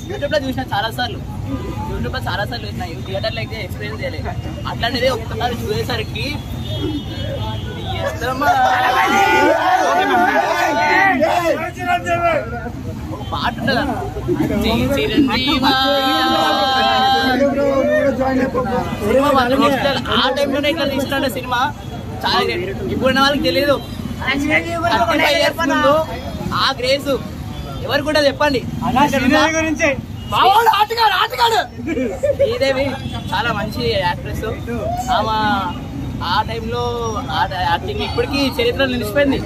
YouTube లో చూసిన చాలా సార్లు చూసిన థియేటర్ లో అయితే ఎక్స్పీరియన్స్ చేయలేదు. అట్లాంటిది ఒక్కసారి చూసేసరికి పాట ఉంటది ఆ టైంలోనే ఇట్లా తీసిన సినిమా చాలా ఇప్పుడు వాళ్ళకి తెలియదు. ఆ గ్రేస్ ఎవరు కూడా చెప్పండి. శ్రీదేవి చాలా మంచి యాక్ట్రెస్. ఆమె ఆ టైంలో యాక్టింగ్ ఇప్పటికీ చరిత్రలో నిలిచిపోయింది.